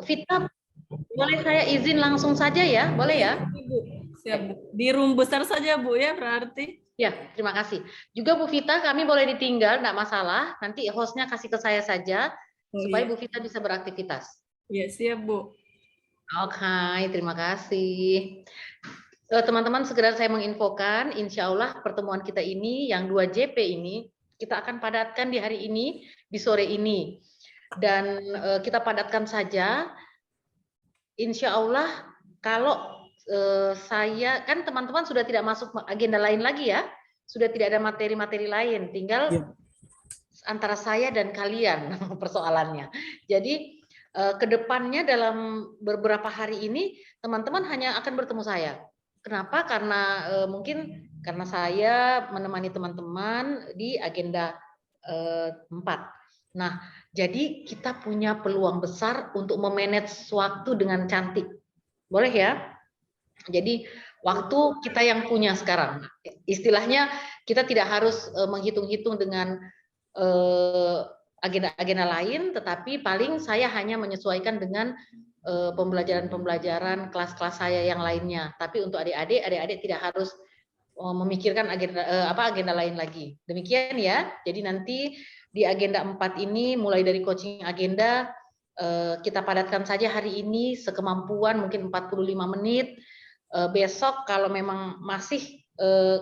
Vita, boleh saya izin langsung saja ya? Boleh ya? Ibu, siap Bu. Di room besar saja Bu ya berarti. Ya, terima kasih. Juga Bu Vita, kami boleh ditinggal, enggak masalah. Nanti hostnya kasih ke saya saja, supaya Iya. Bu Vita bisa beraktivitas. Iya, siap Bu. Oke, terima kasih. Teman-teman, segera saya menginfokan, insya Allah pertemuan kita ini, yang 2JP ini, kita akan padatkan di hari ini, di sore ini. Dan kita padatkan saja, insya Allah, kalau saya, kan teman-teman sudah tidak masuk agenda lain lagi ya, sudah tidak ada materi-materi lain, tinggal antara saya dan kalian persoalannya. Jadi kedepannya dalam beberapa hari ini, teman-teman hanya akan bertemu saya. Kenapa? Karena mungkin karena saya menemani teman-teman di agenda 4. Nah, jadi kita punya peluang besar untuk memanage waktu dengan cantik. Boleh ya? Jadi waktu kita yang punya sekarang. Istilahnya kita tidak harus menghitung-hitung dengan agenda-agenda lain, tetapi paling saya hanya menyesuaikan dengan pembelajaran-pembelajaran kelas-kelas saya yang lainnya. Tapi untuk adik-adik tidak harus memikirkan agenda lain lagi. Demikian ya. Jadi nanti di agenda 4 ini mulai dari coaching agenda kita padatkan saja hari ini sekemampuan mungkin 45 menit. Besok kalau memang masih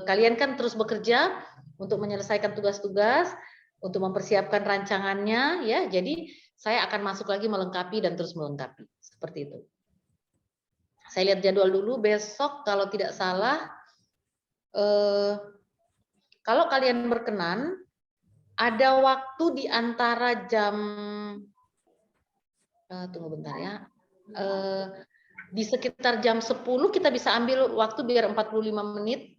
kalian kan terus bekerja untuk menyelesaikan tugas-tugas, untuk mempersiapkan rancangannya ya. Jadi saya akan masuk lagi melengkapi dan terus melengkapi. Seperti itu. Saya lihat jadwal dulu besok kalau tidak salah kalau kalian berkenan ada waktu di antara jam tunggu bentar ya. Di sekitar jam 10 kita bisa ambil waktu biar 45 menit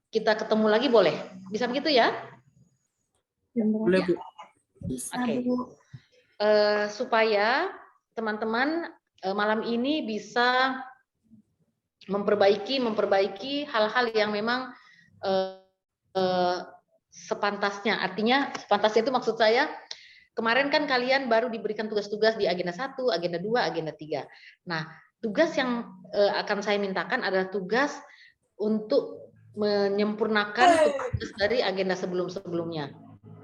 kita ketemu lagi boleh? Bisa begitu ya? Boleh Bu. Oke. Supaya teman-teman malam ini bisa memperbaiki hal-hal yang memang sepantasnya. Artinya sepantasnya itu maksud saya kemarin kan kalian baru diberikan tugas-tugas di agenda 1, agenda 2, agenda 3. Nah, tugas yang akan saya mintakan adalah tugas untuk menyempurnakan tugas dari agenda sebelum-sebelumnya.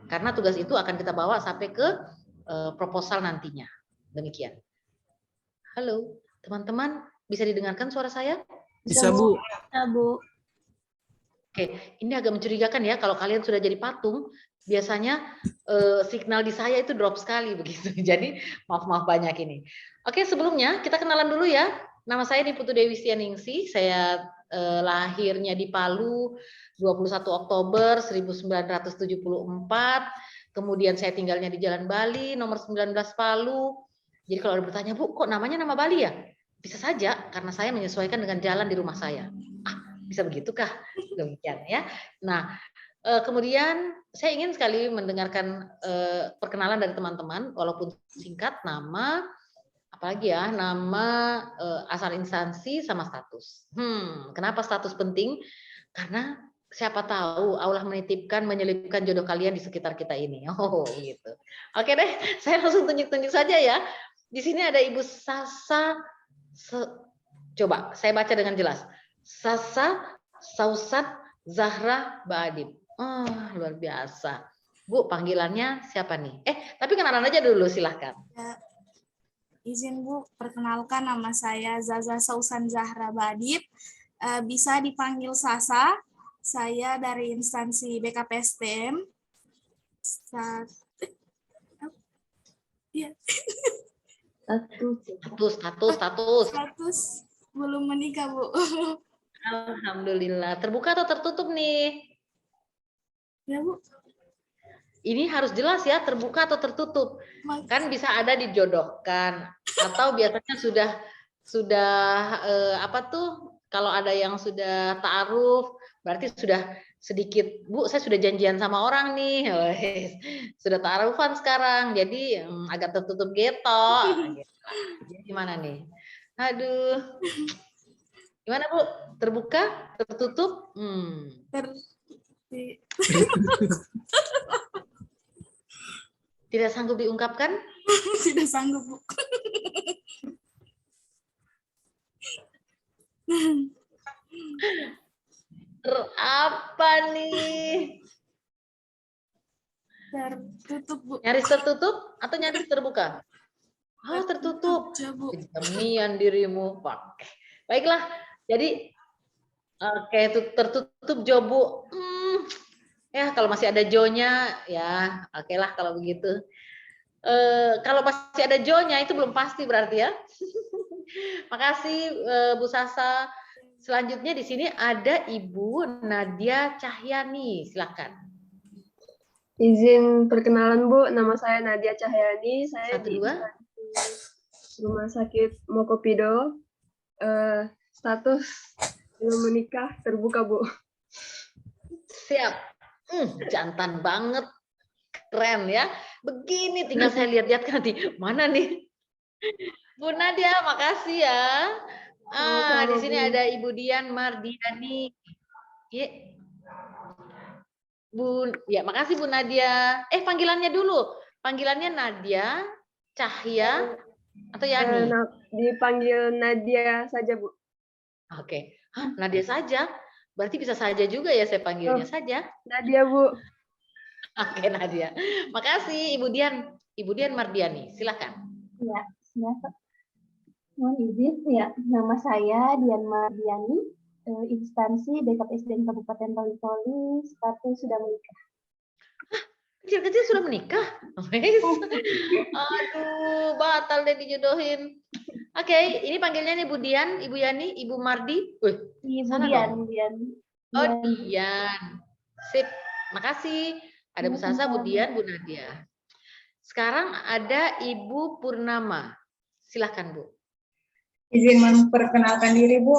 Karena tugas itu akan kita bawa sampai ke proposal nantinya. Demikian. Halo, teman-teman, bisa didengarkan suara saya? Bisa Bu. Bisa Bu. Oke, ini agak mencurigakan ya kalau kalian sudah jadi patung, biasanya signal di saya itu drop sekali begitu. Jadi maaf banyak ini. Oke, sebelumnya kita kenalan dulu ya. Nama saya Niputu Dewi Stianingsih. Saya lahirnya di Palu 21 Oktober 1974. Kemudian saya tinggalnya di Jalan Bali nomor 19 Palu. Jadi kalau ada bertanya, Bu, kok namanya nama Bali ya? Bisa saja karena saya menyesuaikan dengan jalan di rumah saya. Bisa begitukah? Demikian ya. Nah, kemudian saya ingin sekali mendengarkan perkenalan dari teman-teman, walaupun singkat, nama, apalagi ya, nama, asal instansi sama status. Kenapa status penting? Karena siapa tahu Allah menitipkan, menyelipkan jodoh kalian di sekitar kita ini. Oh, gitu. Oke deh, saya langsung tunjuk-tunjuk saja ya. Di sini ada Ibu Sasa. Coba saya baca dengan jelas. Sasa Sausat Zahra Baadib. Luar biasa. Bu, panggilannya siapa nih? Tapi kenalan aja dulu, silahkan. Ya, izin Bu, perkenalkan nama saya Zaza Sausan Zahra Baadib. Bisa dipanggil Sasa. Saya dari instansi BKPSDM. Status belum menikah, Bu. Alhamdulillah. Terbuka atau tertutup nih? Ya, Bu. Ini harus jelas ya, terbuka atau tertutup. Kan bisa ada dijodohkan atau biasanya sudah apa tuh? Kalau ada yang sudah ta'aruf, berarti sudah sedikit, Bu, saya sudah janjian sama orang nih. Sudah ta'arufan sekarang. Jadi agak tertutup gitu. Jadi gimana nih? Aduh. Gimana Bu? Terbuka? Tertutup? Tidak sanggup diungkapkan? Tidak sanggup, Bu. Apa nih? Tertutup, Bu. Nyaris tertutup atau nyaris terbuka? Oh, tertutup. Bu. Demian dirimu. Oke. Baiklah. Jadi oke, itu tertutup Jo, Bu. Ya, kalau masih ada Jo-nya ya, oke lah kalau begitu. Kalau masih ada Jo-nya itu belum pasti berarti ya. Makasih Bu Sasa. Selanjutnya di sini ada Ibu Nadia Cahyani. Silakan. Izin perkenalan Bu, nama saya Nadia Cahyani. Saya 1, di 2. Rumah Sakit Mokopido. Status belum menikah, terbuka Bu. Siap. Jantan banget. Keren ya. Begini tinggal saya lihat-lihat nanti. Mana nih? Bu Nadia, makasih ya. Di sini ada Ibu Dian Mardiani. Ya, makasih Bu Nadia. Panggilannya dulu. Panggilannya Nadia, Cahya, atau Yani? Dipanggil Nadia saja Bu. Oke. Nadia saja. Berarti bisa saja juga ya saya panggilnya saja. Nadia Bu. Oke, Nadia. Makasih Ibu Dian. Ibu Dian Mardiani, silakan. Ya, mohon izin ya, nama saya Dian Mardiani, instansi BKPSDM Kabupaten Toli-Toli, status sudah menikah. Kecil-kecil sudah menikah? Aduh, batal deh dijodohin. Oke, ini panggilnya nih Bu Dian, Ibu Yani, Ibu Mardi. Ibu Dian. Oh, Dian. Sip, makasih. Ada Bu Sasa, Bu Dian, Bu Nadia. Sekarang ada Ibu Purnama. Silahkan Bu. Izin memperkenalkan diri Bu,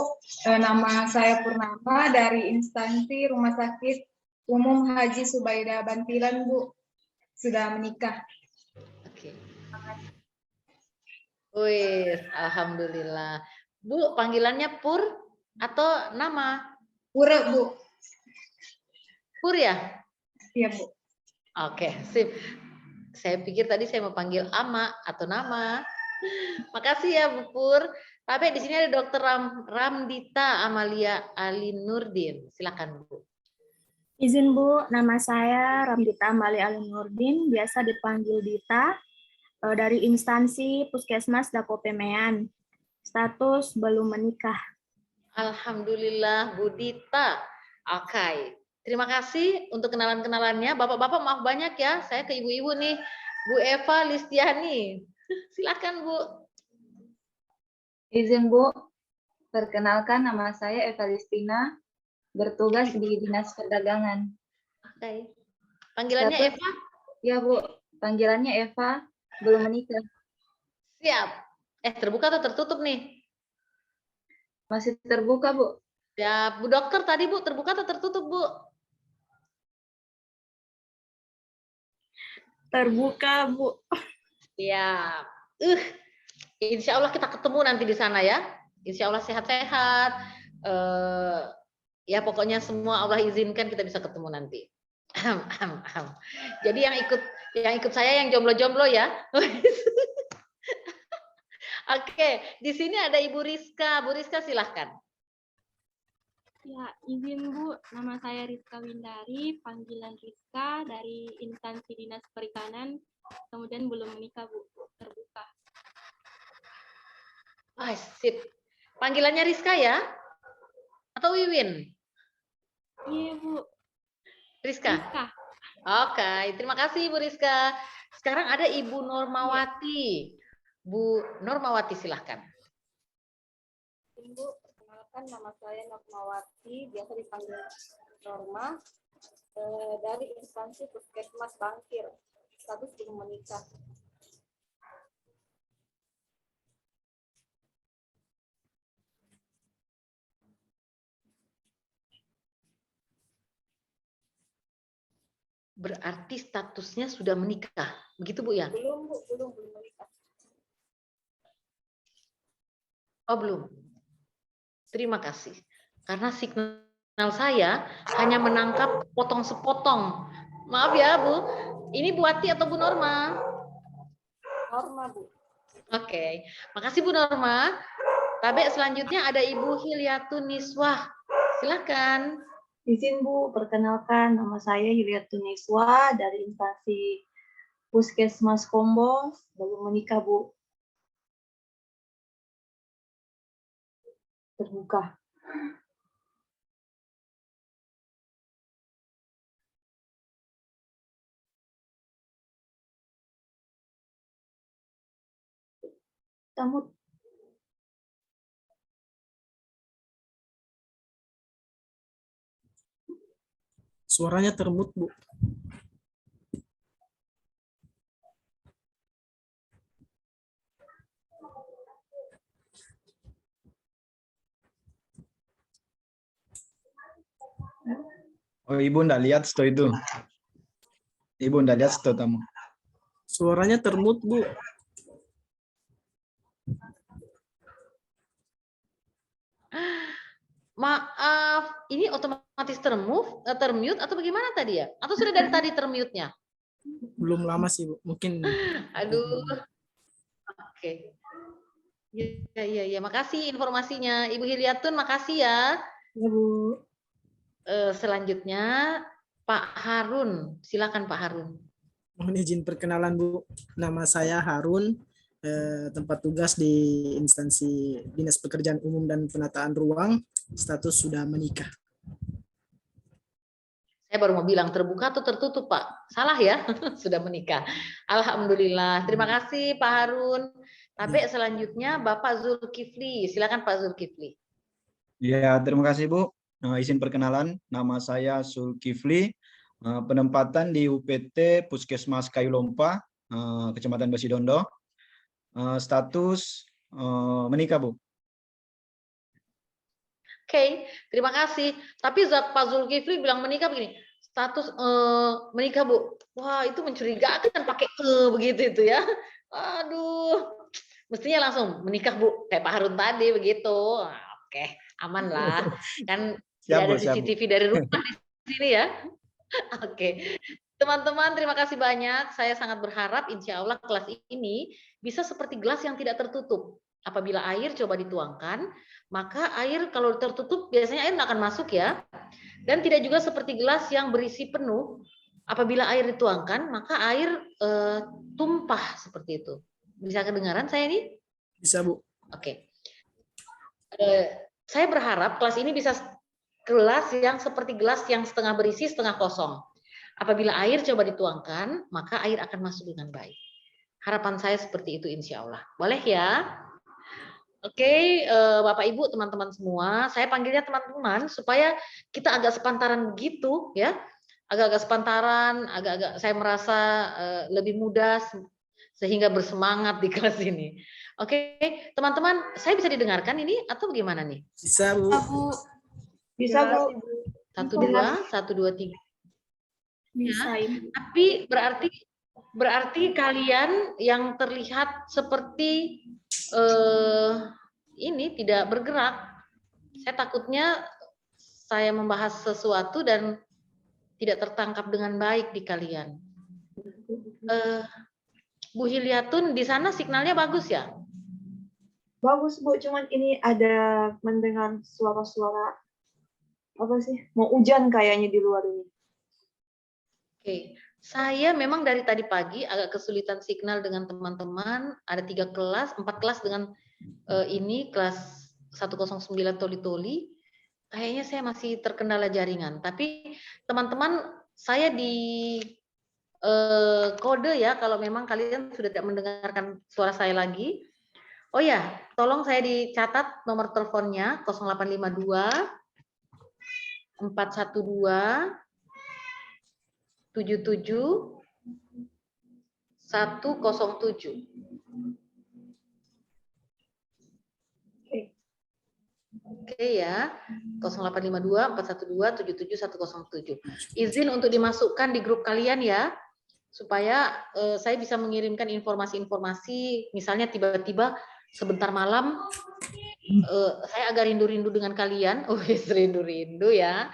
nama saya Purnama dari instansi Rumah Sakit Umum Haji Subaida Bantilan Bu, sudah menikah. Oke. Wih, alhamdulillah. Bu, panggilannya Pur atau nama? Pura Bu. Pur ya? Iya Bu. Oke, sip. Saya pikir tadi saya mau panggil Ama atau nama. Makasih ya Bu Pur. Tapi di sini ada Dokter Ramdita Amalia Alinurdin. Silakan Bu. Izin Bu, nama saya Ramdita Amalia Alinurdin, biasa dipanggil Dita, dari instansi Puskesmas Dapo Pemean. Status belum menikah. Alhamdulillah Bu Dita. Oke. Terima kasih untuk kenalan-kenalannya. Bapak-bapak maaf banyak ya. Saya ke ibu-ibu nih. Bu Eva Listiani. Silakan Bu. Izin Bu, perkenalkan nama saya Eva Listina, bertugas di Dinas Perdagangan. Oke. Panggilannya Eva? Ya Bu, panggilannya Eva, belum menikah. Siap. Terbuka atau tertutup nih? Masih terbuka Bu. Ya, Bu Dokter tadi Bu, terbuka atau tertutup Bu? Terbuka Bu. Siap. Insya Allah kita ketemu nanti di sana ya. Insya Allah sehat-sehat. Ya pokoknya semua Allah izinkan kita bisa ketemu nanti. Jadi yang ikut saya yang jomblo-jomblo ya. Oke, di sini ada Ibu Rizka. Bu Rizka silahkan. Ya, izin Bu, nama saya Rizka Windari, panggilan Rizka dari instansi Dinas Perikanan, kemudian belum menikah Bu, terbuka. Sip. Panggilannya Rizka ya? Atau Wiwin? Iya Bu. Rizka? Rizka. Oke, terima kasih Bu Rizka. Sekarang ada Ibu Normawati. Bu Normawati silahkan. Bu, perkenalkan nama saya Normawati, biasa dipanggil Norma, dari instansi Puskesmas Bangkir, status belum menikah. Berarti statusnya sudah menikah, begitu Bu ya? Belum Bu, belum menikah. Oh belum. Terima kasih. Karena signal saya hanya menangkap potong sepotong. Maaf ya Bu. Ini Bu Ati atau Bu Norma? Norma, Bu. Oke, makasih Bu Norma. Tabe selanjutnya ada Ibu Hilyatun Niswah. Silakan. Izin Bu, perkenalkan nama saya Hilyatun Niswa dari instansi Puskesmas Kombong, belum menikah Bu. Terbuka. Tamu. Suaranya termut, Bu. Oh, Ibu enggak lihat sto itu. Ibu enggak lihat sto tamu. Suaranya termut, Bu. Maaf, ini otomatis termute atau bagaimana tadi ya? Atau sudah dari tadi termute-nya? Belum lama sih, Bu. Mungkin. Aduh. Oke. Ya, makasih informasinya. Ibu Hilyatun, makasih ya. Ya, Bu. Selanjutnya Pak Harun. Silakan Pak Harun. Mohon izin perkenalan, Bu. Nama saya Harun, tempat tugas di instansi Dinas Pekerjaan Umum dan Penataan Ruang, status sudah menikah. Saya baru mau bilang terbuka atau tertutup, Pak? Salah ya? Sudah menikah. Alhamdulillah. Terima kasih Pak Harun. Tapi selanjutnya Bapak Zulkifli. Silakan Pak Zulkifli. Ya, terima kasih Bu. Izin perkenalan, nama saya Zulkifli, penempatan di UPT Puskesmas Kayu Lompa, Kecamatan Basidondo. Status menikah, Bu. Oke, terima kasih. Tapi Pak Zulkifli bilang menikah begini, status menikah Bu. Wah, itu mencurigakan pakai begitu itu ya. Aduh, mestinya langsung menikah Bu, kayak Pak Harun tadi begitu. Oke, aman lah. Kan tidak ada CCTV dari rumah di sini ya. Oke, teman-teman terima kasih banyak. Saya sangat berharap insya Allah kelas ini bisa seperti gelas yang tidak tertutup. Apabila air coba dituangkan, maka air kalau tertutup biasanya air nggak akan masuk ya. Dan tidak juga seperti gelas yang berisi penuh. Apabila air dituangkan, maka air tumpah seperti itu. Bisa kedengaran saya ini? Bisa, Bu. Oke. Saya berharap kelas ini bisa gelas yang seperti gelas yang setengah berisi, setengah kosong. Apabila air coba dituangkan, maka air akan masuk dengan baik. Harapan saya seperti itu insya Allah. Boleh ya? Oke, Bapak Ibu, teman-teman semua, saya panggilnya teman-teman supaya kita agak sepantaran begitu ya, agak-agak sepantaran, agak-agak saya merasa lebih mudah sehingga bersemangat di kelas ini. Oke, teman-teman, saya bisa didengarkan ini atau bagaimana nih? Bisa, Bu. Bisa, Bu. 1, 2, 1, 2, 3. Bisa, Ya, tapi berarti kalian yang terlihat seperti ini tidak bergerak. Saya takutnya saya membahas sesuatu dan tidak tertangkap dengan baik di kalian. Bu Hilyatun, di sana signalnya bagus ya? Bagus, Bu. Cuman ini ada mendengar suara-suara apa sih? Mau hujan kayaknya di luar ini. Oke. Saya memang dari tadi pagi agak kesulitan signal dengan teman-teman. Ada 3 kelas, 4 kelas dengan ini kelas 109 Toli-Toli. Kayaknya saya masih terkendala jaringan. Tapi teman-teman, saya di kode ya kalau memang kalian sudah tidak mendengarkan suara saya lagi. Oh ya, tolong saya dicatat nomor teleponnya 0852 412 77 107. Oke ya, 0852 412 77 107. Izin untuk dimasukkan di grup kalian ya, supaya saya bisa mengirimkan informasi-informasi, misalnya tiba-tiba sebentar malam saya agak rindu-rindu dengan kalian. Oh, rindu-rindu ya.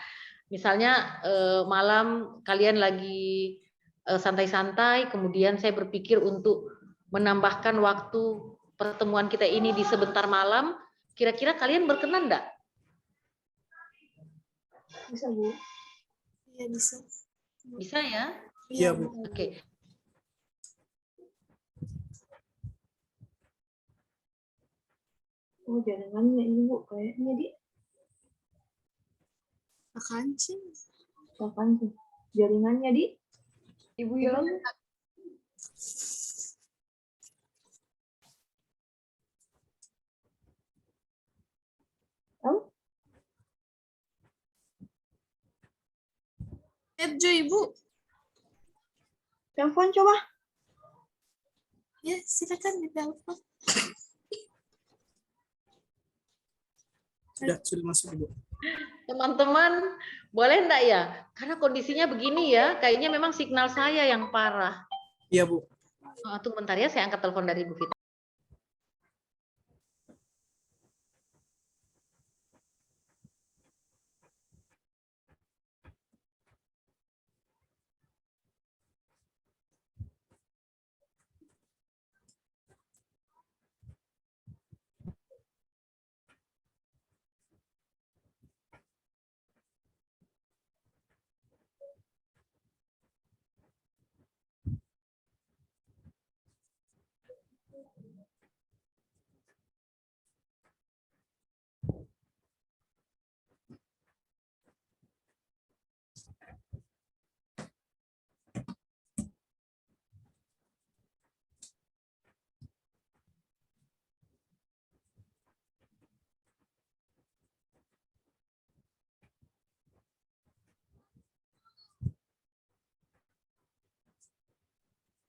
Misalnya malam kalian lagi santai-santai, kemudian saya berpikir untuk menambahkan waktu pertemuan kita ini di sebentar malam. Kira-kira kalian berkenan enggak? Bisa, Bu. Iya bisa. Bisa ya? Iya, Bu. Oke. Oh, jaringannya ini, Bu. Kayaknya di Apaan sih? apaan tuh? Jaringannya di Ibu Yola. Oh, Jo, Ibu. telepon coba. Ya, silakan ditelepon. Sudah masuk, Ibu. Teman-teman, boleh enggak ya? Karena kondisinya begini ya, kayaknya memang signal saya yang parah. Iya, Bu. Tunggu bentar ya, saya angkat telepon dari Bu Fitri.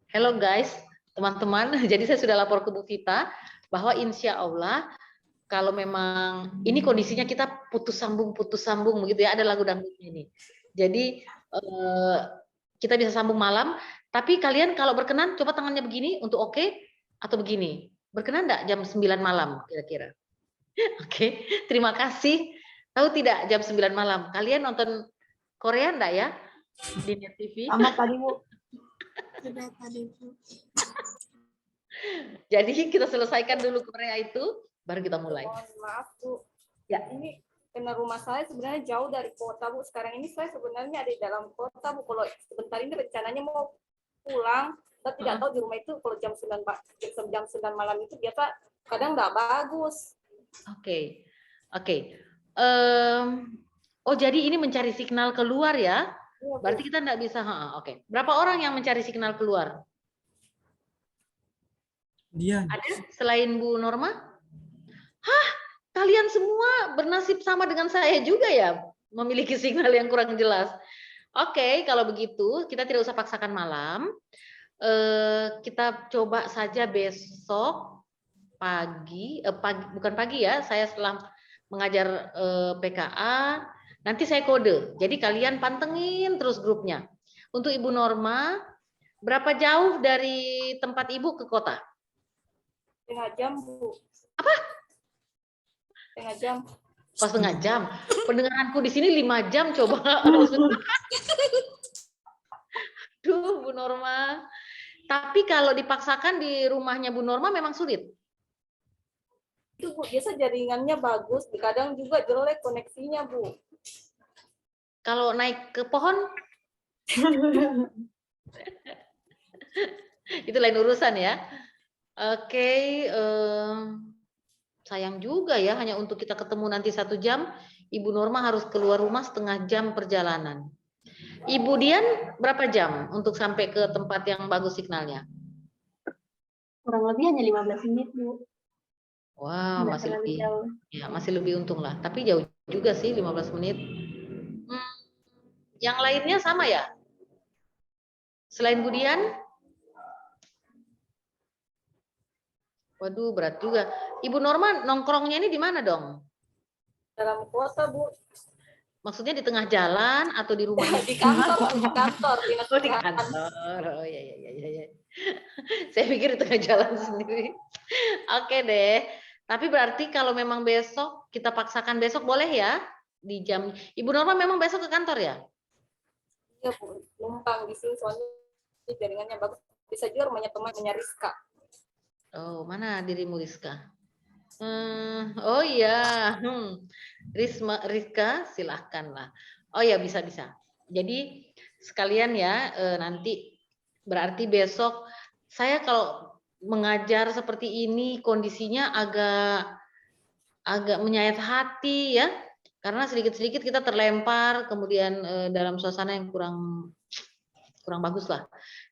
Hello guys, teman-teman. Jadi saya sudah lapor ke Bu Vita bahwa insya Allah kalau memang ini kondisinya kita putus sambung begitu ya, ada lagu dangdutnya ini. Jadi kita bisa sambung malam, tapi kalian kalau berkenan coba tangannya begini untuk oke atau begini. Berkenan enggak jam 9 malam kira-kira? Oke, terima kasih. Tahu tidak jam 9 malam? Kalian nonton Korea enggak ya? Di Net TV? Amat tadi, Bu. Sudah tadi, Bu. Jadi kita selesaikan dulu Korea itu, baru kita mulai. Mohon maaf, Bu. Ya. Ini karena rumah saya sebenarnya jauh dari kota, Bu. Sekarang ini saya sebenarnya ada di dalam kota, Bu. Kalau sebentar ini rencananya mau pulang, saya tidak tahu di rumah itu kalau jam 9 malam itu biasa kadang nggak bagus. Oke. Oh, jadi ini mencari signal keluar ya? Berarti kita nggak bisa. Oke. Berapa orang yang mencari signal keluar? Dia. Ada selain Bu Norma? Hah, kalian semua bernasib sama dengan saya juga ya, memiliki signal yang kurang jelas. Oke, kalau begitu kita tidak usah paksakan malam. Kita coba saja besok pagi, bukan pagi ya, saya setelah mengajar PKA, nanti saya kode. Jadi kalian pantengin terus grupnya. Untuk Ibu Norma, berapa jauh dari tempat Ibu ke kota? Setengah jam, Bu. Apa? Setengah jam. Pas setengah jam. Pendengaranku di sini 5 jam coba. Duh, Bu Norma. Tapi kalau dipaksakan di rumahnya Bu Norma memang sulit. Itu, Bu, biasa jaringannya bagus, kadang juga jelek koneksinya, Bu. Kalau naik ke pohon, itu lain urusan ya. Oke, sayang juga ya, hanya untuk kita ketemu nanti 1 jam, Ibu Norma harus keluar rumah setengah jam perjalanan. Ibu Dian berapa jam untuk sampai ke tempat yang bagus signalnya? Kurang lebih hanya 15 menit, Bu. Wow, Nggak masih terlalu lebih, jauh. ya masih lebih untung lah. Tapi jauh juga sih 15 menit. Yang lainnya sama ya? Selain Bu Dian? Waduh, berat juga. Ibu Norma nongkrongnya ini di mana dong? Dalam kota, Bu. Maksudnya di tengah jalan atau di rumah? Di kantor, di kantor. Di kantor. Oh iya. Saya pikir di tengah jalan sendiri. Oke deh. Tapi berarti kalau memang besok kita paksakan besok boleh ya? Di jam. Ibu Norma memang besok ke kantor ya? Iya, Bu. Numpang di sini soalnya jaringannya bagus. Bisa juga rumahnya temannya Rizka. Oh, mana dirimu Rizka? Oh iya, Rizka, silahkanlah. Oh ya, bisa-bisa. Jadi sekalian ya, nanti berarti besok saya kalau mengajar seperti ini kondisinya agak menyayat hati ya, karena sedikit-sedikit kita terlempar kemudian dalam suasana yang kurang bagus lah.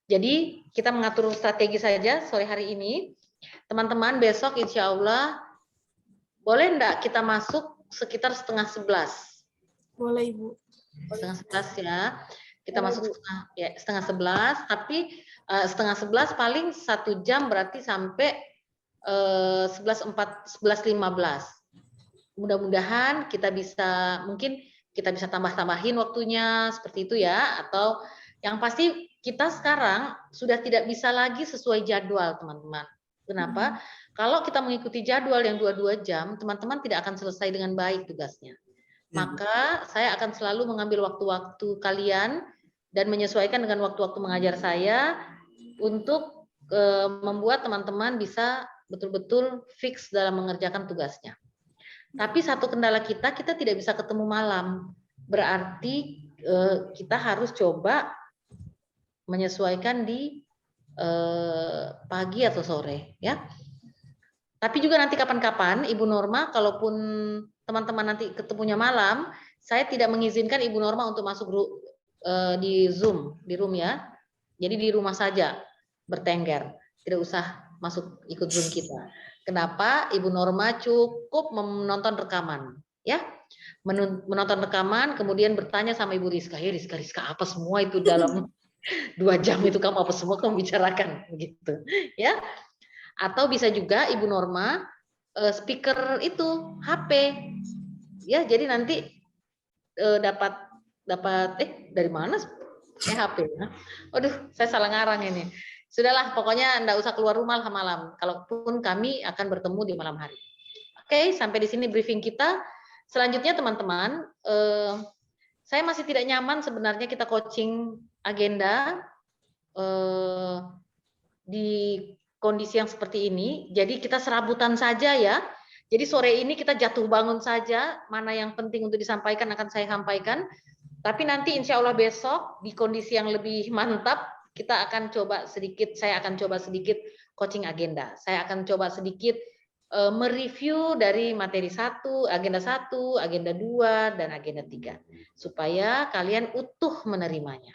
Jadi kita mengatur strategi saja sore hari ini. Teman-teman besok insya Allah boleh enggak kita masuk sekitar 10:30? Boleh, Ibu. 10:30 ya. Kita masuk setengah 11, tapi 10:30 paling 1 jam berarti sampai 11:15. Mudah-mudahan kita bisa, mungkin kita bisa tambah-tambahin waktunya seperti itu ya, atau yang pasti kita sekarang sudah tidak bisa lagi sesuai jadwal, teman-teman. Kenapa? Kalau kita mengikuti jadwal yang 2 jam, teman-teman tidak akan selesai dengan baik tugasnya. Maka saya akan selalu mengambil waktu-waktu kalian dan menyesuaikan dengan waktu-waktu mengajar saya untuk membuat teman-teman bisa betul-betul fix dalam mengerjakan tugasnya. Tapi satu kendala kita tidak bisa ketemu malam. Berarti kita harus coba menyesuaikan di pagi atau sore ya. Tapi juga nanti kapan-kapan Ibu Norma, kalaupun teman-teman nanti ketemunya malam, saya tidak mengizinkan Ibu Norma untuk masuk di Zoom, di room ya. Jadi di rumah saja bertengger, tidak usah masuk ikut Zoom kita. Kenapa? Ibu Norma cukup menonton rekaman, ya. Menonton rekaman, kemudian bertanya sama Ibu Rizka, ya Rizka apa semua itu dalam 2 jam itu kamu apa semua kamu bicarakan, begitu, ya. Atau bisa juga Ibu Norma speaker itu HP, ya. Jadi nanti dapat dari mana HP? Waduh, saya salah ngarang ini. Sudahlah, pokoknya enggak usah keluar rumah malam. Kalaupun kami akan bertemu di malam hari. Oke, sampai di sini briefing kita. Selanjutnya teman-teman, saya masih tidak nyaman sebenarnya kita coaching agenda di kondisi yang seperti ini. Jadi kita serabutan saja ya. Jadi sore ini kita jatuh bangun saja, mana yang penting untuk disampaikan akan saya sampaikan. Tapi nanti insya Allah besok di kondisi yang lebih mantap, kita akan coba sedikit, saya akan coba sedikit coaching agenda. Saya akan coba sedikit mereview dari materi 1, agenda 1, agenda 2, dan agenda 3. Supaya kalian utuh menerimanya.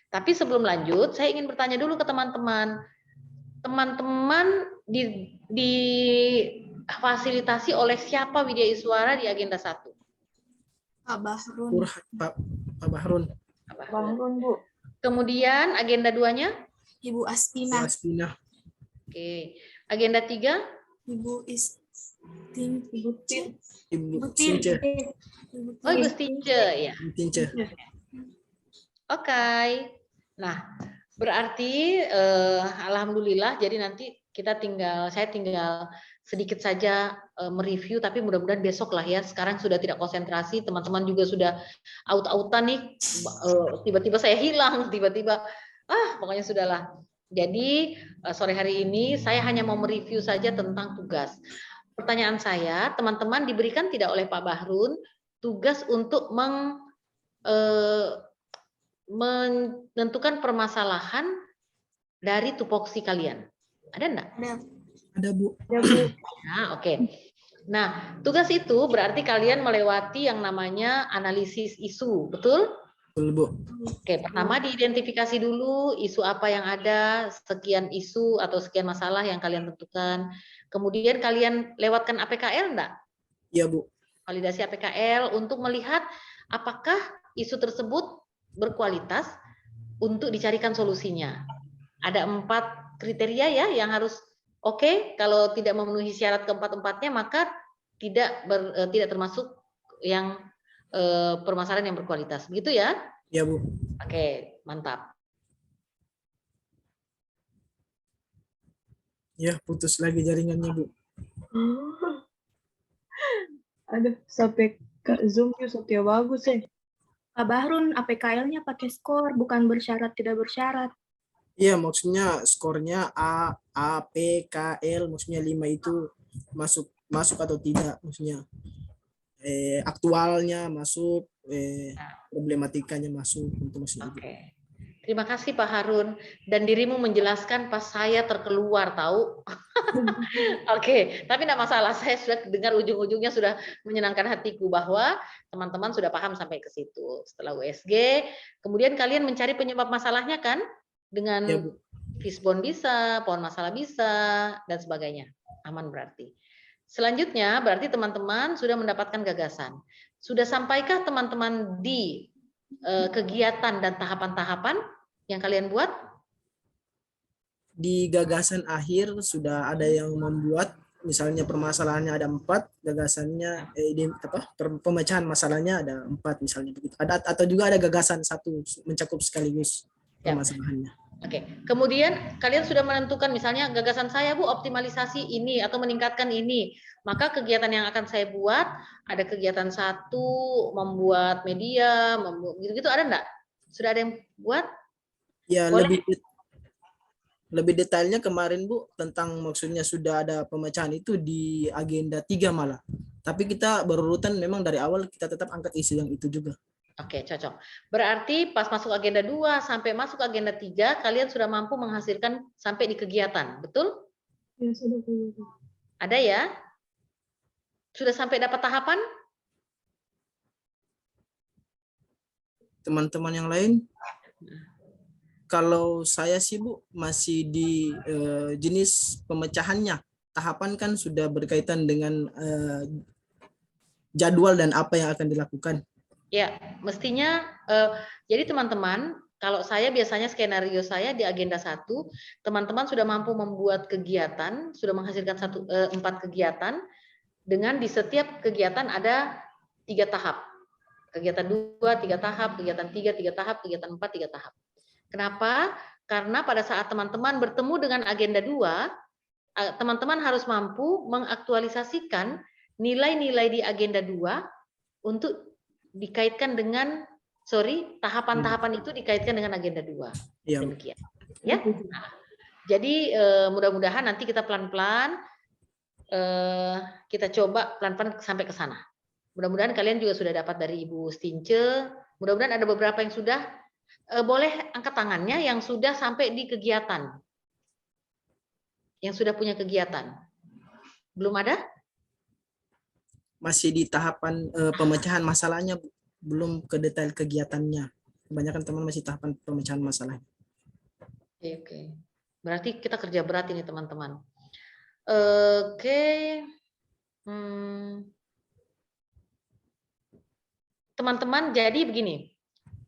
Tapi sebelum lanjut, saya ingin bertanya dulu ke teman-teman. Teman-teman difasilitasi oleh siapa Widya Iswara di agenda 1? Pak Bahrun. Pak Bahrun. Bahrun, Bu. Kemudian agenda 2-nya? Ibu Aspina. Oke. Agenda 3? Ibu Tin. Oh, Ibu Tince ya. Oke. Nah, berarti alhamdulillah jadi nanti saya tinggal sedikit saja mereview, tapi mudah-mudahan besok lah ya. Sekarang sudah tidak konsentrasi, teman-teman juga sudah out-outan nih. Tiba-tiba saya hilang, tiba-tiba pokoknya sudahlah. Jadi sore hari ini saya hanya mau mereview saja tentang tugas. Pertanyaan saya, teman-teman diberikan tidak oleh Pak Bahrun tugas untuk menentukan permasalahan dari tupoksi kalian. Ada enggak? Ada, Bu. Nah, oke. Nah, tugas itu berarti kalian melewati yang namanya analisis isu, betul? Betul, Bu. Oke, pertama diidentifikasi dulu isu apa yang ada, sekian isu atau sekian masalah yang kalian tentukan. Kemudian kalian lewatkan APKL enggak? Iya, Bu. Validasi APKL untuk melihat apakah isu tersebut berkualitas untuk dicarikan solusinya. Ada 4 kriteria ya yang harus oke. Kalau tidak memenuhi syarat keempat-empatnya maka tidak termasuk yang permasalahan yang berkualitas. Begitu ya? Iya, Bu. Oke, mantap. Ya, putus lagi jaringannya, Bu. Aduh, sampai ke Zoom Satya bagus ya. Pak Bahrun, APKL-nya pakai skor, bukan bersyarat tidak bersyarat. Iya, maksudnya skornya A, P, K, L, maksudnya 5 itu masuk atau tidak, maksudnya aktualnya masuk, problematikanya masuk, itu maksudnya. Oke. Terima kasih Pak Harun. Dan dirimu menjelaskan pas saya terkeluar tahu. Oke, tapi tidak masalah. Saya sudah dengar ujung-ujungnya sudah menyenangkan hatiku bahwa teman-teman sudah paham sampai ke situ. Setelah USG, kemudian kalian mencari penyebab masalahnya kan? Dengan Ya, Bu. fishbone bisa, pohon masalah bisa, dan sebagainya. Aman berarti. Selanjutnya, berarti teman-teman sudah mendapatkan gagasan. Sudah sampaikah teman-teman di kegiatan dan tahapan-tahapan yang kalian buat? Di gagasan akhir sudah ada yang membuat, misalnya permasalahannya ada 4, gagasannya pemecahan masalahnya ada 4 misalnya begitu. Atau juga ada gagasan 1 mencakup sekaligus permasalahannya. Oke. Kemudian kalian sudah menentukan misalnya gagasan saya Bu optimalisasi ini atau meningkatkan ini. Maka kegiatan yang akan saya buat ada kegiatan 1 membuat media, gitu-gitu ada enggak? Sudah ada yang buat? Ya, boleh? lebih detailnya kemarin Bu tentang maksudnya sudah ada pemecahan itu di agenda 3 malah. Tapi kita berurutan memang dari awal kita tetap angkat isu yang itu juga. Oke, cocok. Berarti pas masuk agenda 2 sampai masuk agenda 3 kalian sudah mampu menghasilkan sampai di kegiatan, betul? Ya, sudah. Ada ya? Sudah sampai dapat tahapan? Teman-teman yang lain? Kalau saya sih Bu masih di jenis pemecahannya. Tahapan kan sudah berkaitan dengan jadwal dan apa yang akan dilakukan. Ya, mestinya jadi teman-teman, kalau saya biasanya skenario saya di agenda 1, teman-teman sudah mampu membuat kegiatan, sudah menghasilkan 4 kegiatan, dengan di setiap kegiatan ada 3 tahap. Kegiatan 2, 3 tahap, kegiatan 3, 3 tahap, kegiatan 4, 3 tahap. Kenapa? Karena pada saat teman-teman bertemu dengan agenda 2, teman-teman harus mampu mengaktualisasikan nilai-nilai di agenda 2 untuk dikaitkan dengan tahapan-tahapan itu dikaitkan dengan agenda 2. Ya. Demikian. Ya. Nah, jadi mudah-mudahan nanti kita pelan-pelan kita coba pelan-pelan sampai ke sana. Mudah-mudahan kalian juga sudah dapat dari Ibu Stince. Mudah-mudahan ada beberapa yang sudah boleh angkat tangannya yang sudah sampai di kegiatan. Yang sudah punya kegiatan. Belum ada? Masih di tahapan pemecahan masalahnya, belum ke detail kegiatannya. Kebanyakan teman masih tahapan pemecahan masalah. Oke. Berarti kita kerja berat ini teman-teman. Oke. Teman-teman, jadi begini.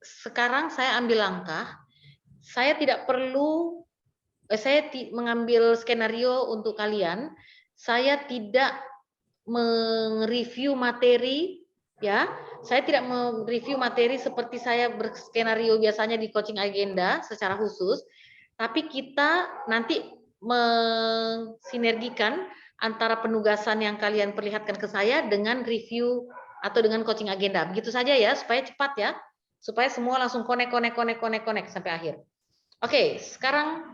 Sekarang saya ambil langkah. Saya tidak perlu, saya mengambil skenario untuk kalian. Saya tidak mereview materi, ya. Saya tidak mereview materi seperti saya berskenario biasanya di coaching agenda secara khusus. Tapi kita nanti mensinergikan antara penugasan yang kalian perlihatkan ke saya dengan review atau dengan coaching agenda. Begitu saja ya, supaya cepat ya. Supaya semua langsung connect sampai akhir. Oke, sekarang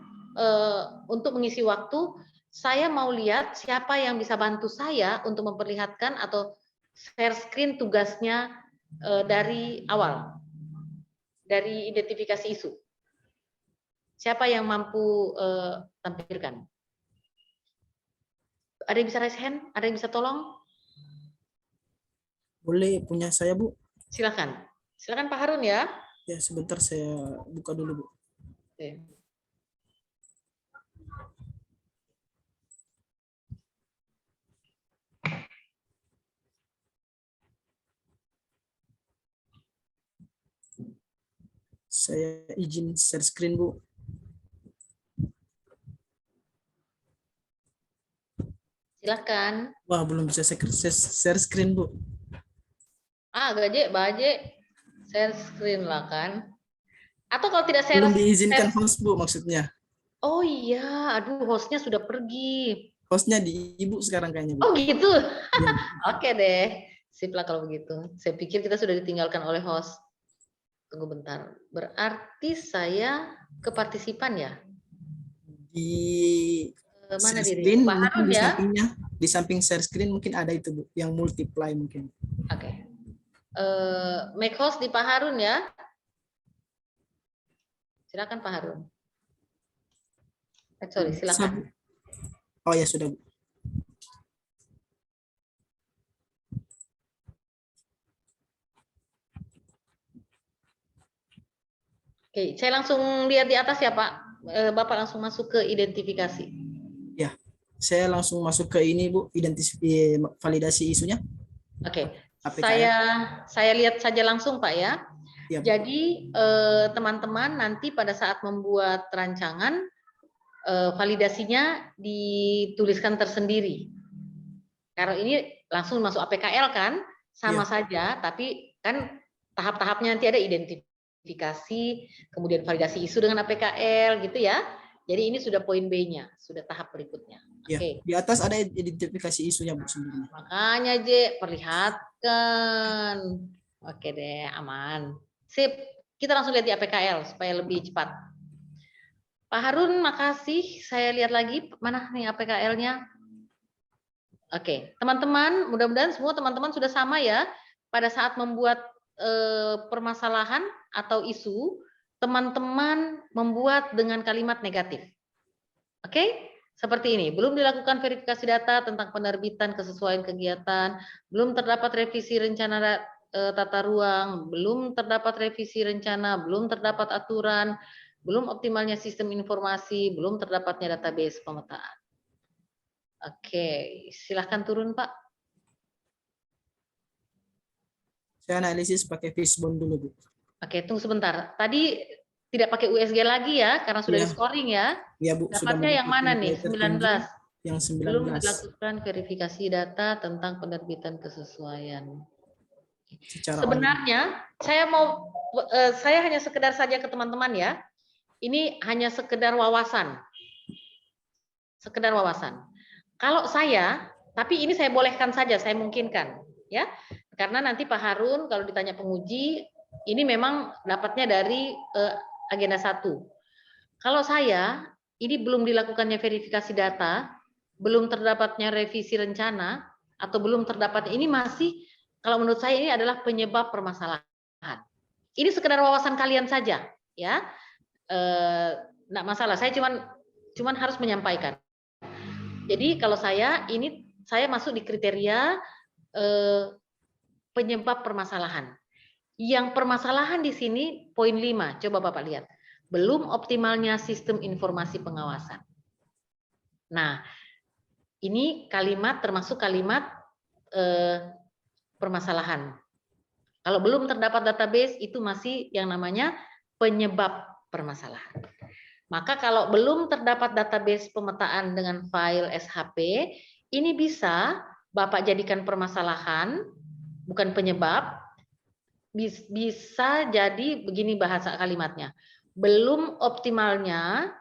untuk mengisi waktu, saya mau lihat siapa yang bisa bantu saya untuk memperlihatkan atau share screen tugasnya dari awal. Dari identifikasi isu. Siapa yang mampu tampilkan? Ada yang bisa raise hand? Ada yang bisa tolong? Boleh, punya saya Bu. Silakan. Silakan Pak Harun ya. Ya, sebentar saya buka dulu Bu. Oke. Saya izin share screen Bu. Silakan. Wah, belum bisa share screen Bu. Baje share screen lah kan. Atau kalau tidak share, belum diizinkan host Bu maksudnya. Oh iya, aduh hostnya sudah pergi. Hostnya di Ibu sekarang kayaknya Bu. Oh gitu. Ya. Oke deh, sip lah kalau begitu. Saya pikir kita sudah ditinggalkan oleh host. Tunggu bentar. Berarti saya ke partisipan ya? Di Mana share diri? screen Pak mungkin Harun di ya? sampingnya, di samping share screen mungkin ada itu Bu, yang multiply mungkin. Oke. Make host di Pak Harun ya. Silakan Pak Harun. Sorry, silakan. Oh ya sudah Bu. Oke, saya langsung lihat di atas ya Pak. Bapak langsung masuk ke identifikasi. Ya, saya langsung masuk ke ini Bu, validasi isunya. Oke, APKL. saya lihat saja langsung Pak ya. Ya, Bu. Jadi teman-teman nanti pada saat membuat rancangan validasinya dituliskan tersendiri. Karena ini langsung masuk APKL kan, sama saja, tapi kan tahap-tahapnya nanti ada identifikasi, kemudian validasi isu dengan APKL gitu ya. Jadi ini sudah poin B-nya, sudah tahap berikutnya. Ya, Oke. di atas ada identifikasi isunya Bu sebenarnya. Makanya J, perlihatkan. Oke deh, aman. Sip, kita langsung lihat di APKL supaya lebih cepat. Pak Harun, makasih. Saya lihat lagi mana nih APKL-nya. Oke, teman-teman, mudah-mudahan semua teman-teman sudah sama ya. Pada saat membuat permasalahan atau isu, teman-teman membuat dengan kalimat negatif. Oke, seperti ini. Belum dilakukan verifikasi data tentang penerbitan kesesuaian kegiatan, belum terdapat revisi rencana tata ruang, belum terdapat revisi rencana, belum terdapat aturan, belum optimalnya sistem informasi, belum terdapatnya database pemetaan. Oke, silahkan turun Pak. Saya analisis pakai fishbone dulu Bu. Oke, tunggu sebentar. Tadi tidak pakai USG lagi ya, karena sudah di scoring ya. Iya Bu. Dapatnya yang mana nih? 19. Yang 19. Belum dilakukan verifikasi data tentang penerbitan kesesuaian. Sebenarnya saya hanya sekedar saja ke teman-teman ya. Ini hanya sekedar wawasan. Sekedar wawasan. Kalau saya, tapi ini saya bolehkan saja, saya mungkinkan ya. Karena nanti Pak Harun kalau ditanya penguji, ini memang dapatnya dari agenda 1. Kalau saya, ini belum dilakukannya verifikasi data, belum terdapatnya revisi rencana, atau belum terdapatnya, ini masih, kalau menurut saya ini adalah penyebab permasalahan. Ini sekedar wawasan kalian saja, ya. Nggak masalah, saya cuman harus menyampaikan. Jadi kalau saya masuk di kriteria penyebab permasalahan. Yang permasalahan di sini poin 5, coba Bapak lihat. Belum optimalnya sistem informasi pengawasan. Nah, ini kalimat termasuk kalimat permasalahan. Kalau belum terdapat database itu masih yang namanya penyebab permasalahan. Maka kalau belum terdapat database pemetaan dengan file SHP, ini bisa Bapak jadikan permasalahan, bukan penyebab. Bisa jadi begini bahasa kalimatnya. Belum optimalnya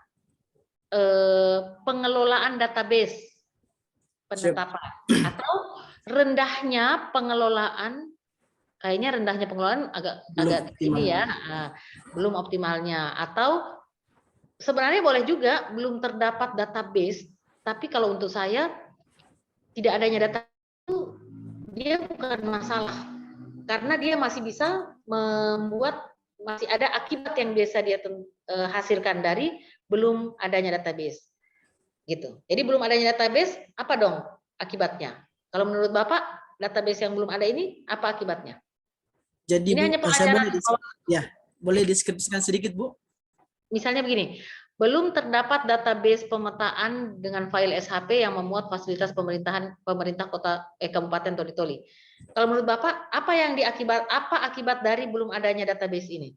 pengelolaan database penetapan. Atau rendahnya pengelolaan, kayaknya rendahnya pengelolaan agak ini ya, belum optimalnya. Atau sebenarnya boleh juga belum terdapat database, tapi kalau untuk saya tidak adanya data itu dia bukan masalah, karena dia masih bisa membuat, masih ada akibat yang biasa dia hasilkan dari belum adanya database, gitu. Jadi belum adanya database apa dong akibatnya? Kalau menurut Bapak database yang belum ada ini apa akibatnya? Jadi ini Bu, hanya pelajaran. Boleh deskripsikan sedikit Bu? Misalnya begini, belum terdapat database pemetaan dengan file SHP yang memuat fasilitas pemerintah kota Kabupaten Toli-Toli. Kalau menurut Bapak, apa akibat dari belum adanya database ini?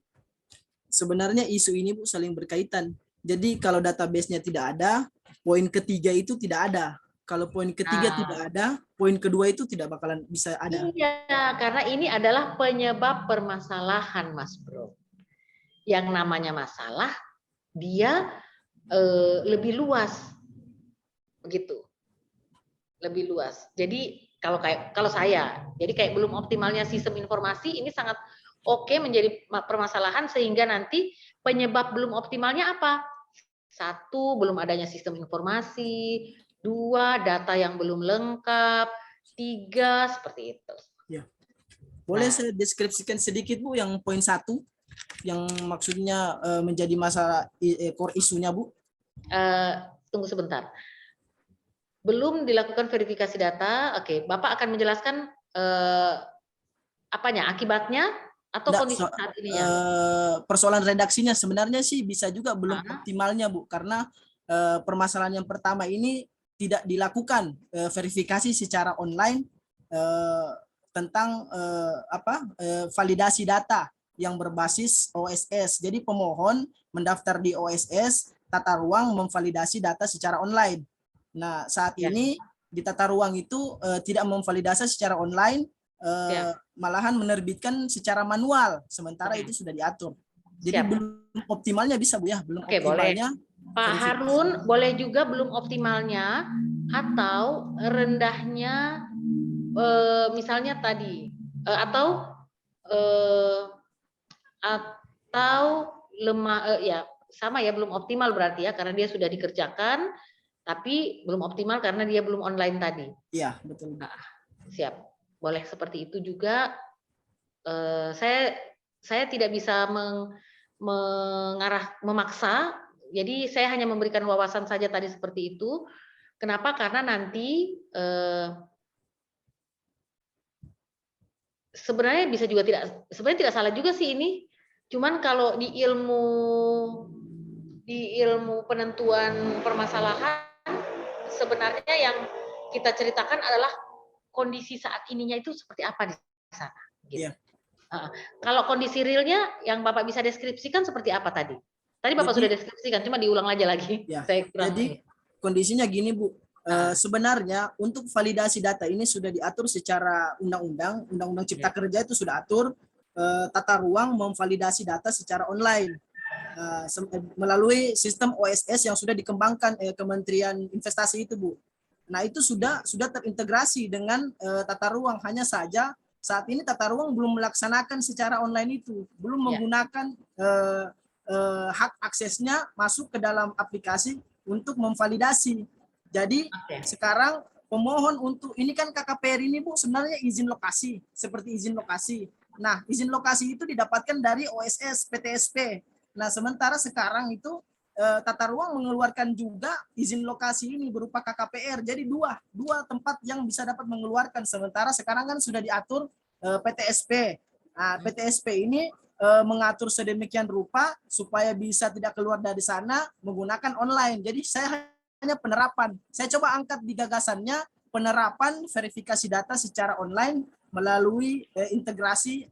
Sebenarnya isu ini Bu saling berkaitan. Jadi kalau database-nya tidak ada, poin ketiga itu tidak ada. Kalau poin ketiga tidak ada, poin kedua itu tidak bakalan bisa ada. Iya, karena ini adalah penyebab permasalahan, Mas Bro. Yang namanya masalah dia lebih luas, begitu, lebih luas. Jadi kalau saya, jadi kayak belum optimalnya sistem informasi ini sangat oke menjadi permasalahan, sehingga nanti penyebab belum optimalnya apa? Satu, belum adanya sistem informasi. Dua, data yang belum lengkap. Tiga, seperti itu. Ya. Boleh Nah. saya deskripsikan sedikit Bu yang poin 1 yang maksudnya menjadi masalah core isunya Bu? Tunggu sebentar. Belum dilakukan verifikasi data. Oke, Bapak akan menjelaskan apanya? Akibatnya atau Nggak, kondisi saat ininya? Persoalan redaksinya sebenarnya sih bisa juga belum optimalnya Bu, karena permasalahan yang pertama ini tidak dilakukan verifikasi secara online tentang validasi data yang berbasis OSS. Jadi pemohon mendaftar di OSS, tata ruang memvalidasi data secara online. Nah, saat ini di tata ruang itu tidak memvalidasi secara online, malahan menerbitkan secara manual, sementara itu sudah diatur. Jadi belum optimalnya bisa Bu ya, belum optimalnya. Boleh. Pak Harun, boleh juga belum optimalnya atau rendahnya misalnya tadi atau lemah ya sama ya, belum optimal berarti ya, karena dia sudah dikerjakan tapi belum optimal karena dia belum online tadi. Iya, betul. Siap. Boleh seperti itu juga. Saya tidak bisa memaksa, jadi saya hanya memberikan wawasan saja tadi seperti itu. Kenapa? Karena nanti sebenarnya bisa juga sebenarnya tidak salah juga sih ini. Cuman kalau di ilmu penentuan permasalahan, sebenarnya yang kita ceritakan adalah kondisi saat ininya itu seperti apa di sana. Gitu. Kalau kondisi realnya yang Bapak bisa deskripsikan seperti apa tadi? Tadi Bapak sudah deskripsikan, cuma diulang aja lagi. Ya, jadi kondisinya gini Bu, sebenarnya untuk validasi data ini sudah diatur secara undang-undang Cipta Kerja itu sudah atur tata ruang memvalidasi data secara online melalui sistem OSS yang sudah dikembangkan Kementerian Investasi itu Bu. Nah itu sudah terintegrasi dengan tata ruang, hanya saja saat ini tata ruang belum melaksanakan secara online itu, belum menggunakan hak aksesnya masuk ke dalam aplikasi untuk memvalidasi. Jadi sekarang pemohon untuk ini kan KKPR ini Bu sebenarnya izin lokasi, seperti izin lokasi. Nah izin lokasi itu didapatkan dari OSS PTSP. Nah sementara sekarang itu tata ruang mengeluarkan juga izin lokasi ini berupa KKPR. Jadi dua tempat yang bisa dapat mengeluarkan. Sementara sekarang kan sudah diatur PTSP. Nah, PTSP ini mengatur sedemikian rupa supaya bisa tidak keluar dari sana menggunakan online. Jadi saya hanya penerapan. Saya coba angkat di gagasannya penerapan verifikasi data secara online melalui integrasi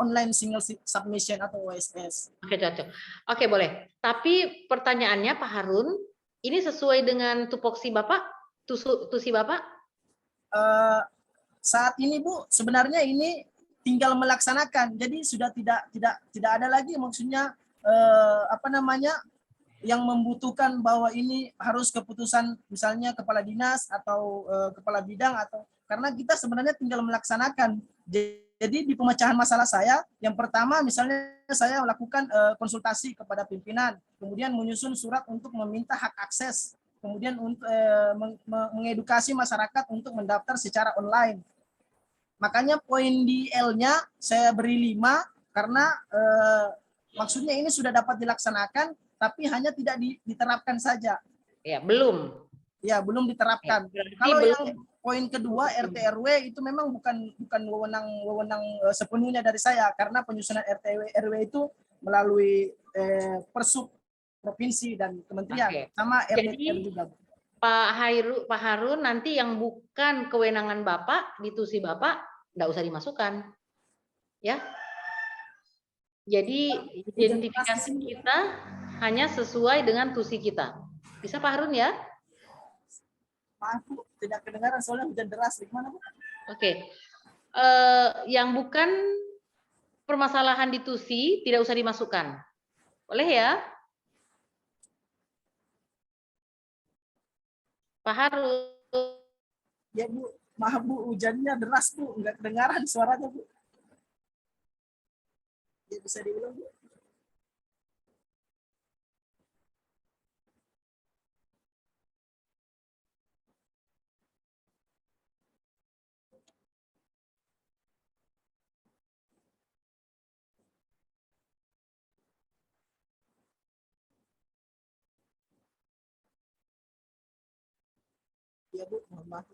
online single submission atau OSS. Oke, cocok. Oke, boleh. Tapi pertanyaannya Pak Harun, ini sesuai dengan tupoksi Bapak, tusi Bapak? Saat ini Bu, sebenarnya ini tinggal melaksanakan. Jadi sudah tidak ada lagi maksudnya yang membutuhkan bahwa ini harus keputusan misalnya kepala dinas atau kepala bidang atau karena kita sebenarnya tinggal melaksanakan. Jadi di pemecahan masalah saya, yang pertama misalnya saya melakukan konsultasi kepada pimpinan, kemudian menyusun surat untuk meminta hak akses, kemudian untuk mengedukasi masyarakat untuk mendaftar secara online. Makanya poin di L-nya saya beri 5 karena maksudnya ini sudah dapat dilaksanakan, tapi hanya tidak diterapkan saja. Ya, belum. Ya, belum diterapkan. Kalau yang poin kedua RT/RW itu memang bukan wewenang sepenuhnya dari saya karena penyusunan RT/RW itu melalui Persub provinsi dan kementerian sama RT juga. Pak Harun nanti yang bukan kewenangan Bapak di tusi Bapak enggak usah dimasukkan. Ya. Jadi identifikasi kita hanya sesuai dengan tusi kita. Bisa Pak Harun ya? Maaf Bu, tidak kedengaran soalnya hujan deras. Gimana Bu? Oke. Yang bukan permasalahan di tusi tidak usah dimasukkan. Boleh ya? Pak Harun. Ya Bu, maaf Bu, hujannya deras Bu, enggak kedengaran suaranya Bu. Ya bisa diulang Bu. Ya Bu, mohon maaf.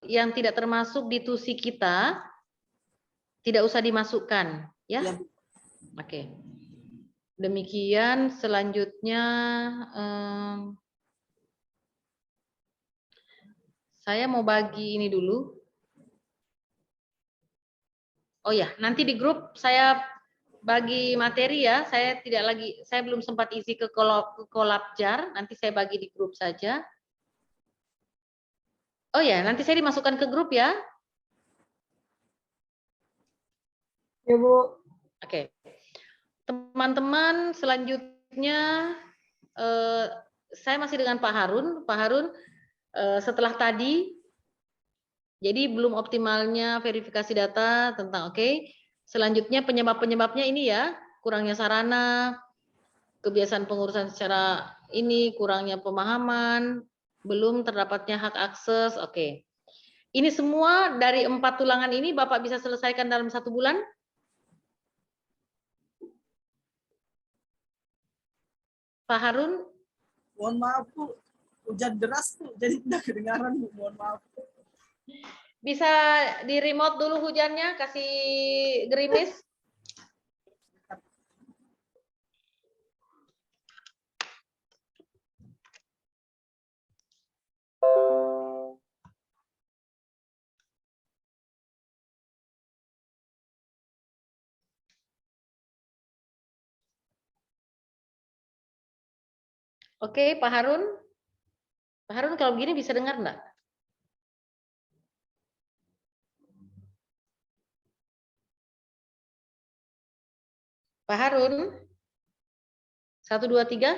Yang tidak termasuk di tusi kita tidak usah dimasukkan, ya. Ya, Bu. Oke. Demikian selanjutnya saya mau bagi ini dulu. Oh ya, nanti di grup saya bagi materi ya. Saya belum sempat isi ke kolab jar. Nanti saya bagi di grup saja. Oh ya, nanti saya dimasukkan ke grup ya. Ya, Bu. Oke. Teman-teman, selanjutnya saya masih dengan Pak Harun. Pak Harun, setelah tadi, jadi belum optimalnya verifikasi data tentang selanjutnya penyebab-penyebabnya ini ya, kurangnya sarana, kebiasaan pengurusan secara ini, kurangnya pemahaman, belum terdapatnya hak akses. Oke. Ini semua dari 4 tulangan ini Bapak bisa selesaikan dalam 1 bulan? Pak Harun? Mohon maaf Bu, hujan deras Bu, jadi tidak kedengaran Bu, mohon maaf. Bisa di remote dulu hujannya, kasih gerimis. Oke, Pak Harun. Pak Harun kalau begini bisa dengar enggak? Pak Harun? 1, 2, 3.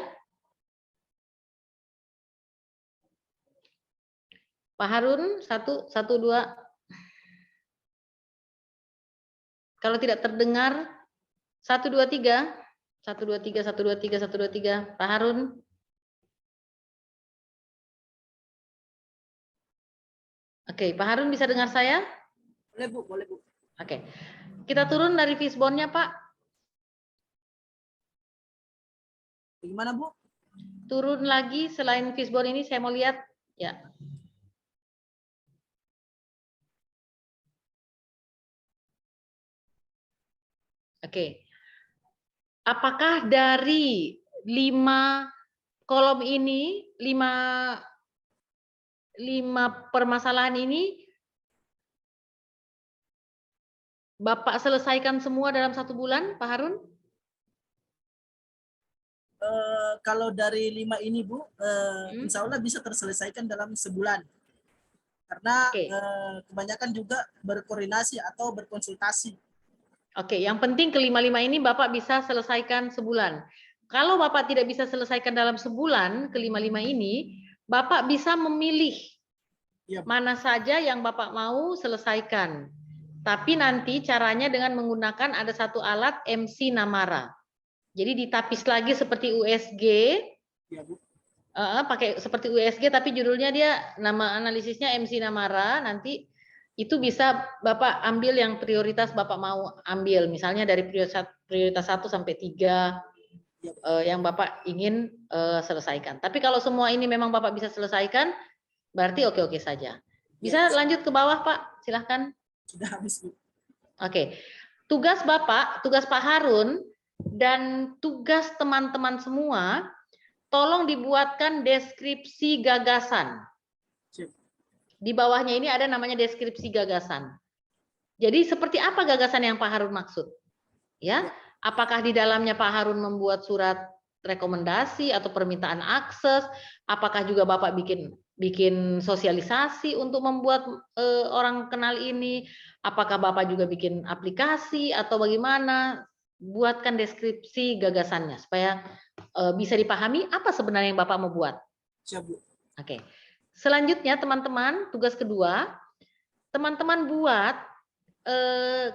Pak Harun, 1, 2. Kalau tidak terdengar, 1, 2, 3. 1, 2, 3, 1, 2, 3, 1, 2, 3. Pak Harun? Oke, Pak Harun bisa dengar saya? Boleh Bu, boleh Bu. Oke. Kita turun dari fishbone-nya, Pak. Gimana Bu? Turun lagi selain fishbone ini saya mau lihat. Ya. Oke. Apakah dari 5 kolom ini, 5 permasalahan ini Bapak selesaikan semua dalam 1 bulan, Pak Harun? Kalau dari 5 ini Bu, insya Allah bisa terselesaikan dalam sebulan. Karena kebanyakan juga berkoordinasi atau berkonsultasi. Oke, yang penting ke-5 ini Bapak bisa selesaikan sebulan. Kalau Bapak tidak bisa selesaikan dalam sebulan, ke-5 ini, Bapak bisa memilih mana saja yang Bapak mau selesaikan. Tapi nanti caranya dengan menggunakan ada satu alat MC Namara. Jadi ditapis lagi seperti USG. Ya, Bu. Pakai seperti USG tapi judulnya dia nama analisisnya MC Namara. Nanti itu bisa Bapak ambil yang prioritas Bapak mau ambil. Misalnya dari prioritas 1 sampai 3 yang Bapak ingin selesaikan. Tapi kalau semua ini memang Bapak bisa selesaikan, berarti oke-oke saja. Bisa lanjut ke bawah, Pak? Silahkan. Sudah habis, Bu. Oke. Tugas Bapak, tugas Pak Harun, dan tugas teman-teman semua, tolong dibuatkan deskripsi gagasan. Di bawahnya ini ada namanya deskripsi gagasan. Jadi seperti apa gagasan yang Pak Harun maksud? Ya, apakah di dalamnya Pak Harun membuat surat rekomendasi atau permintaan akses? Apakah juga Bapak bikin sosialisasi untuk membuat orang kenal ini? Apakah Bapak juga bikin aplikasi atau bagaimana? Buatkan deskripsi gagasannya supaya bisa dipahami apa sebenarnya yang Bapak mau buat. Siap, Bu. Oke. Selanjutnya teman-teman, tugas kedua, teman-teman buat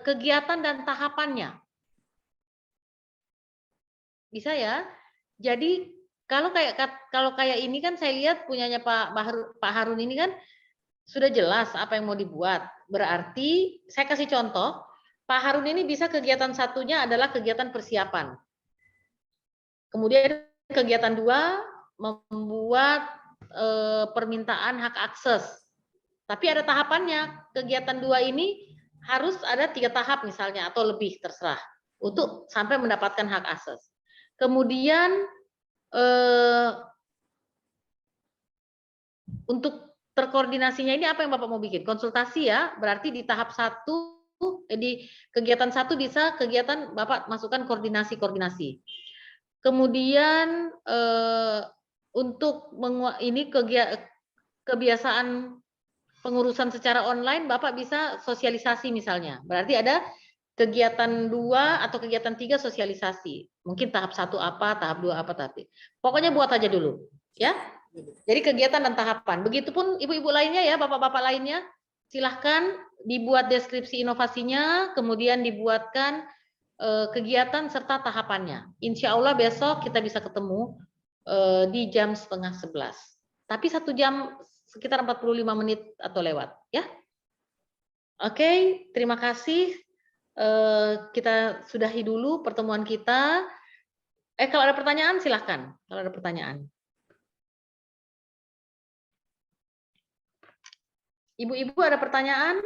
kegiatan dan tahapannya. Bisa ya? Jadi kalau kayak ini kan saya lihat punyanya Pak Harun ini kan sudah jelas apa yang mau dibuat. Berarti saya kasih contoh, Pak Harun ini bisa kegiatan satunya adalah kegiatan persiapan. Kemudian kegiatan 2 membuat permintaan hak akses. Tapi ada tahapannya. Kegiatan 2 ini harus ada 3 tahap misalnya atau lebih terserah untuk sampai mendapatkan hak akses. Kemudian untuk terkoordinasinya ini apa yang Bapak mau bikin? Konsultasi ya, berarti di tahap 1, di kegiatan 1 bisa kegiatan Bapak masukkan koordinasi. Kemudian untuk ini kebiasaan pengurusan secara online, Bapak bisa sosialisasi misalnya. Berarti ada kegiatan 2 atau kegiatan 3 sosialisasi. Mungkin tahap 1 apa, tahap 2 apa tapi. Pokoknya buat aja dulu, ya. Jadi kegiatan dan tahapan. Begitupun ibu-ibu lainnya ya, bapak-bapak lainnya, silahkan dibuat deskripsi inovasinya, kemudian dibuatkan kegiatan serta tahapannya. Insya Allah besok kita bisa ketemu di jam 10:30. Tapi 1 jam sekitar 45 menit atau lewat, ya. Oke, terima kasih. Kita sudahi dulu pertemuan kita. Kalau ada pertanyaan silahkan. Kalau ada pertanyaan. Ibu-ibu ada pertanyaan?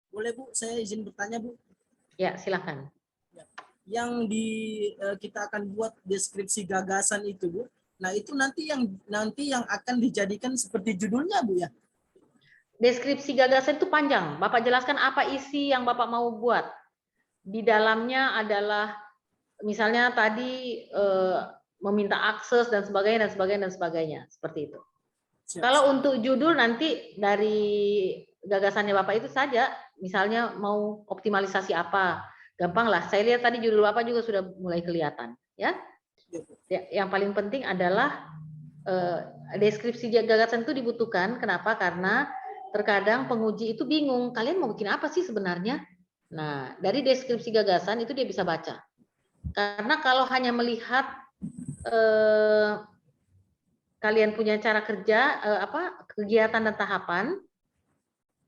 Boleh Bu, saya izin bertanya Bu. Ya, silakan. Yang kita akan buat deskripsi gagasan itu Bu. Nah, itu nanti yang akan dijadikan seperti judulnya Bu ya. Deskripsi gagasan itu panjang. Bapak jelaskan apa isi yang Bapak mau buat. Di dalamnya adalah misalnya tadi meminta akses dan sebagainya seperti itu. Siap. Kalau untuk judul nanti dari gagasannya Bapak itu saja, misalnya mau optimalisasi apa, gampang lah. Saya lihat tadi judul Bapak juga sudah mulai kelihatan, ya. Yang paling penting adalah deskripsi gagasan itu dibutuhkan. Kenapa? Karena terkadang penguji itu bingung, kalian mau bikin apa sih sebenarnya? Nah, dari deskripsi gagasan itu dia bisa baca. Karena kalau hanya melihat kalian punya cara kerja, kegiatan dan tahapan,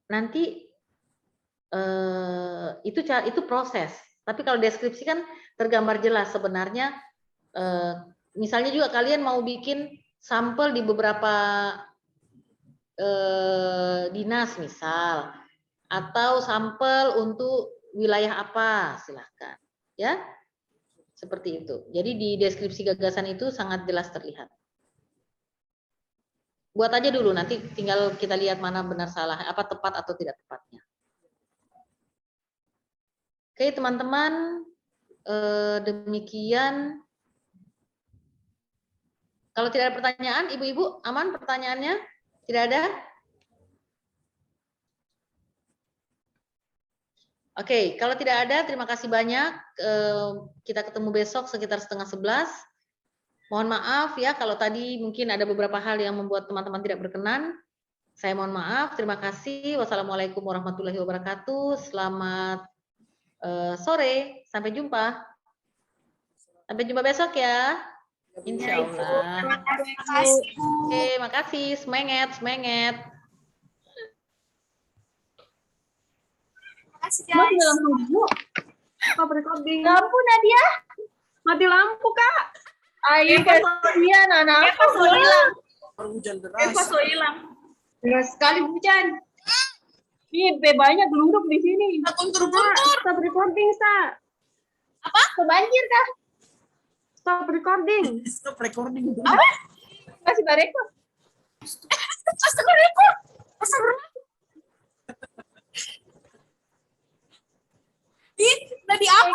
nanti itu proses. Tapi kalau deskripsi kan tergambar jelas sebenarnya. Misalnya juga kalian mau bikin sampel di beberapa dinas misal, atau sampel untuk wilayah apa, silahkan, ya. Seperti itu. Jadi di deskripsi gagasan itu sangat jelas terlihat. Buat aja dulu, nanti tinggal kita lihat mana benar salah, apa tepat atau tidak tepatnya. Oke teman-teman, demikian. Kalau tidak ada pertanyaan, ibu-ibu aman pertanyaannya? Tidak ada? Oke, kalau tidak ada, terima kasih banyak. Kita ketemu besok sekitar 10:30. Mohon maaf ya, kalau tadi mungkin ada beberapa hal yang membuat teman-teman tidak berkenan. Saya mohon maaf, terima kasih. Wassalamualaikum warahmatullahi wabarakatuh. Selamat sore, sampai jumpa. Sampai jumpa besok ya. Insya Allah. Terima kasih. Oke, makasih. Semangat, semangat. Mati lampu Bu. Kok recording? Lampu Nadia. Mati lampu Kak. Ayo kasihan anak. Eva hilang. Hujan deras. Eva hilang. Deras sekali hujan. Iya, banyak gelunduk di sini. Buntur-buntur. Stop recording, Sa. Apa? Kebanjir kah? Stop recording. Stop recording. Apa? Masih barekor. Astagfirullah. Astagfirullah. Tadi apa?